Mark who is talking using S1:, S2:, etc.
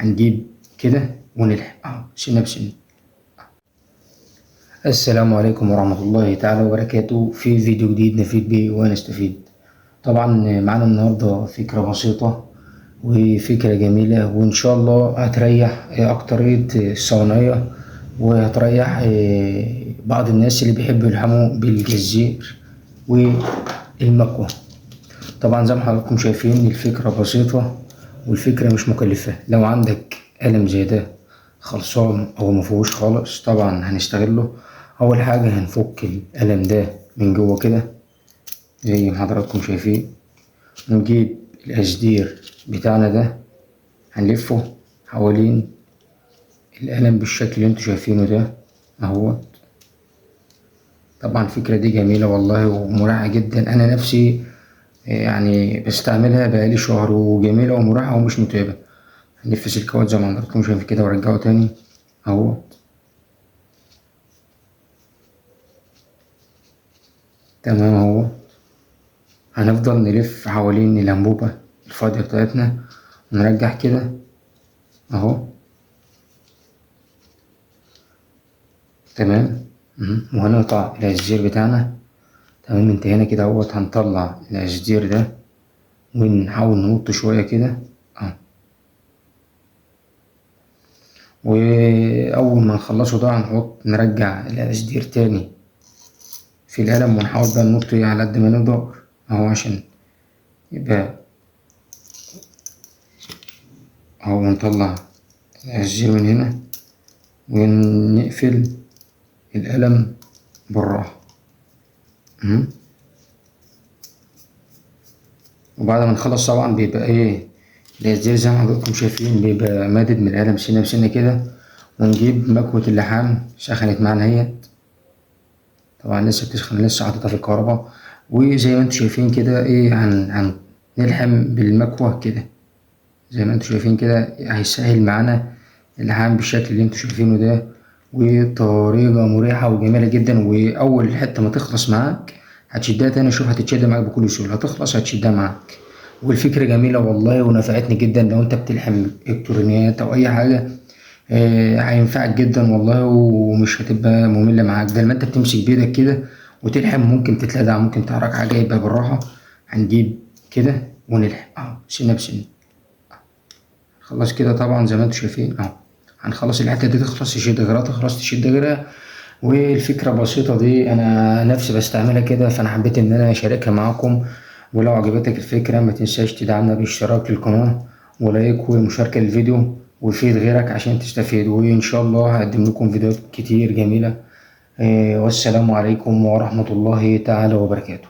S1: هنجيب كده ونلحم اهو سنة بسنة. السلام عليكم ورحمة الله تعالى وبركاته، في فيديو جديد نفيد بيه ونستفيد. طبعا معانا النهاردة فكرة بسيطة وفكرة جميلة، وإن شاء الله هتريح أكترية الصوانية، وهتريح بعض الناس اللي بيحبوا يلحموا بالجزير والمكوة. طبعا زي ما حضراتكم شايفين الفكرة بسيطة والفكرة مش مكلفة. لو عندك قلم زي ده خلصان أو مفيهوش خالص طبعا هنستغله. أول حاجة هنفك القلم ده من جوه كده زي ما حضراتكم شايفين، ونجيب القصدير بتاعنا ده هنلفه حوالين القلم بالشكل اللي انتوا شايفينه ده اهوت. طبعا الفكرة دي جميلة والله ومريحة جدا، أنا نفسي يعني بستعملها بقالي شهر، وجميلة ومريحة ومش متعبة. هنلف الكوات زي ما حضراتكم شايفين كده وارجعه تاني اهوت. تمام اهوت. هنفضل نلف حوالين الأنبوبة الفاضية بتاعتنا ونرجع كده اهو. تمام. وهنقطع القصدير بتاعنا. تمام انتهينا كده اهوت. هنطلع القصدير ده ونحاول نمط شوية كده اهو. وأول ما نخلصه ده نرجع القصدير تاني في القلم، ونحاول بقى نمط على قد ما نقدر اهو عشان يبقى اهو. ونطلع القصدير من هنا ونقفل القلم بالراحة. وبعد ما نخلص طبعا بيبقى ايه القصدير زي ما حضراتكم شايفين بيبقى مادد من القلم سنة بسنة كده. ونجيب مكوة اللحام سخنت معانا اهيت، طبعا لسه بتسخن، لسه حاططها في الكهرباء. وزي ما انتوا شايفين كده ايه هنلحم بالمكوة كده زي ما انتوا شايفين كده. هيسهل معانا اللحام بالشكل اللي انتوا شايفينه ده، وطريقة مريحة وجميلة جدا. وأول حتة ما تخلص معاك هتشدها تاني، شوف هتتشد معاك بكل سهولة، هتخلص هتشدها معاك. والفكرة جميلة والله ونفعتني جدا. لو انت بتلحم إلكترونيات أو أي حاجة هينفعك جدا والله، ومش هتبقى مملة معاك. ده لما انت بتمسك بإيدك كده وتلحم ممكن تتلدع، ممكن تحرك حاجة، يبقى بالراحة. هنجيب كده ونلحم اهو سنة بسنة. خلاص كده طبعا زي ما انتوا شايفين اهو. هنخلص الحتة دي تخلص تشد غيرها، تخلص تشد غيرها. والفكرة بسيطة دي أنا نفسي بستعملها كده، فأنا حبيت إن أنا أشاركها معاكم. ولو عجبتك الفكرة متنساش تدعمنا باشتراك للقناة ولايك ومشاركة للفيديو، ويفيد غيرك عشان تستفيد. وإن شاء الله هقدم لكم فيديوهات كتير جميلة. والسلام عليكم ورحمة الله تعالى وبركاته.